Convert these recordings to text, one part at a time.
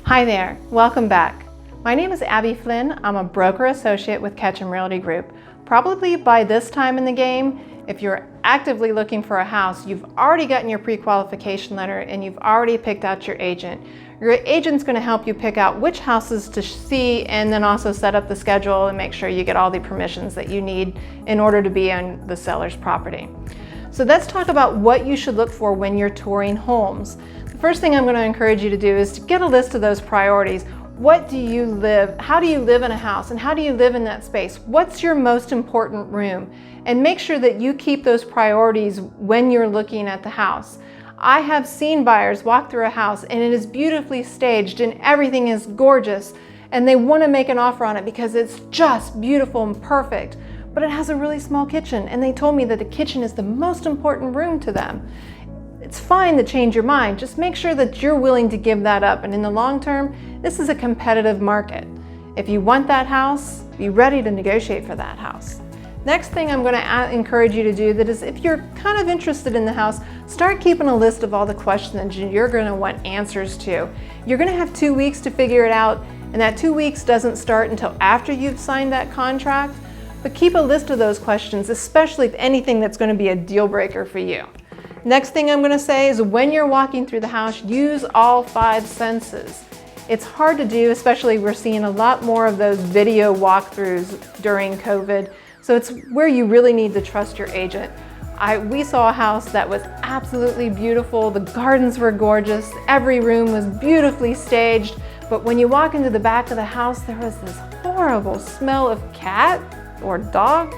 Hi there, welcome back. My name is Abby Flynn. I'm a broker associate with Ketchum Realty Group. Probably by this time in the game, if you're actively looking for a house, you've already gotten your pre-qualification letter and you've already picked out your agent. Your agent's going to help you pick out which houses to see and then also set up the schedule and make sure you get all the permissions that you need in order to be on the seller's property. So let's talk about what you should look for when you're touring homes. The first thing I'm going to encourage you to do is to get a list of those priorities. What do you live? How do you live in a house and how do you live in that space? What's your most important room? And make sure that you keep those priorities when you're looking at the house. I have seen buyers walk through a house and it is beautifully staged and everything is gorgeous and they want to make an offer on it because it's just beautiful and perfect, but it has a really small kitchen and they told me that the kitchen is the most important room to them. It's fine to change your mind, just make sure that you're willing to give that up, and in the long term, this is a competitive market. If you want that house, be ready to negotiate for that house. Next thing I'm going to encourage you to do that is if you're kind of interested in the house, start keeping a list of all the questions that you're going to want answers to. You're going to have 2 weeks to figure it out, and that 2 weeks doesn't start until after you've signed that contract, but keep a list of those questions, especially if anything that's going to be a deal breaker for you. Next thing I'm going to say is when you're walking through the house, use all 5 senses. It's hard to do, especially we're seeing a lot more of those video walkthroughs during COVID. So it's where you really need to trust your agent. We saw a house that was absolutely beautiful. The gardens were gorgeous. Every room was beautifully staged. But when you walk into the back of the house, there was this horrible smell of cat or dog,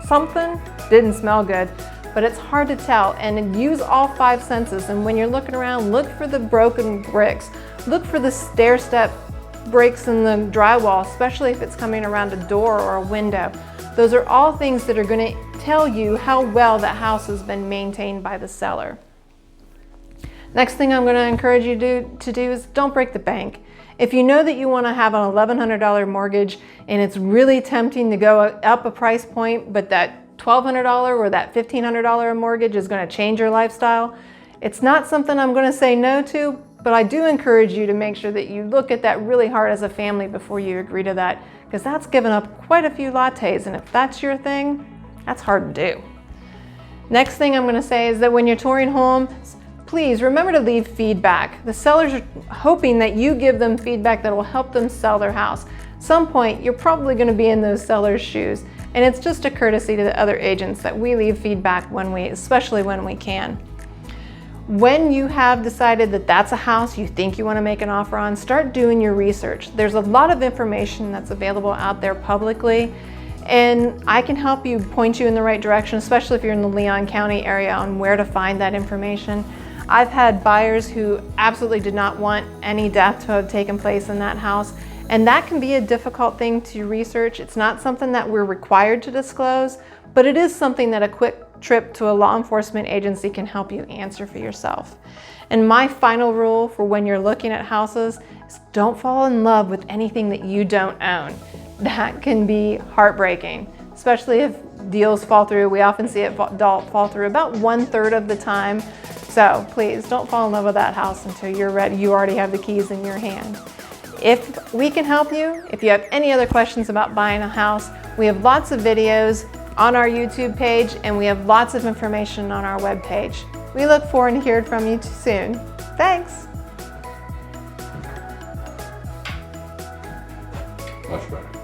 something. Didn't smell good. But it's hard to tell, and use all 5 senses. And when you're looking around, look for the broken bricks. Look for the stair-step breaks in the drywall, especially if it's coming around a door or a window. Those are all things that are going to tell you how well that house has been maintained by the seller. Next thing I'm going to encourage you to do is don't break the bank. If you know that you want to have an $1,100 mortgage and it's really tempting to go up a price point, but that $1,200 or that $1,500 mortgage is going to change your lifestyle, it's not something I'm going to say no to, but I do encourage you to make sure that you look at that really hard as a family before you agree to that, because that's given up quite a few lattes, and if that's your thing, that's hard to do. Next thing I'm going to say is that when you're touring homes, please remember to leave feedback. The sellers are hoping that you give them feedback that will help them sell their house. At some point, you're probably going to be in those sellers' shoes. And it's just a courtesy to the other agents that we leave feedback especially when we can. When you have decided that that's a house you think you want to make an offer on, start doing your research. There's a lot of information that's available out there publicly, and I can help you point you in the right direction, especially if you're in the Leon County area, on where to find that information. I've had buyers who absolutely did not want any death to have taken place in that house. And that can be a difficult thing to research. It's not something that we're required to disclose, but it is something that a quick trip to a law enforcement agency can help you answer for yourself. And my final rule for when you're looking at houses is don't fall in love with anything that you don't own. That can be heartbreaking, especially if deals fall through. We often see it fall through about 1/3 of the time. So please don't fall in love with that house until you're ready. You already have the keys in your hand. If we can help you, if you have any other questions about buying a house, we have lots of videos on our YouTube page and we have lots of information on our webpage. We look forward to hearing from you soon. Thanks. Much better.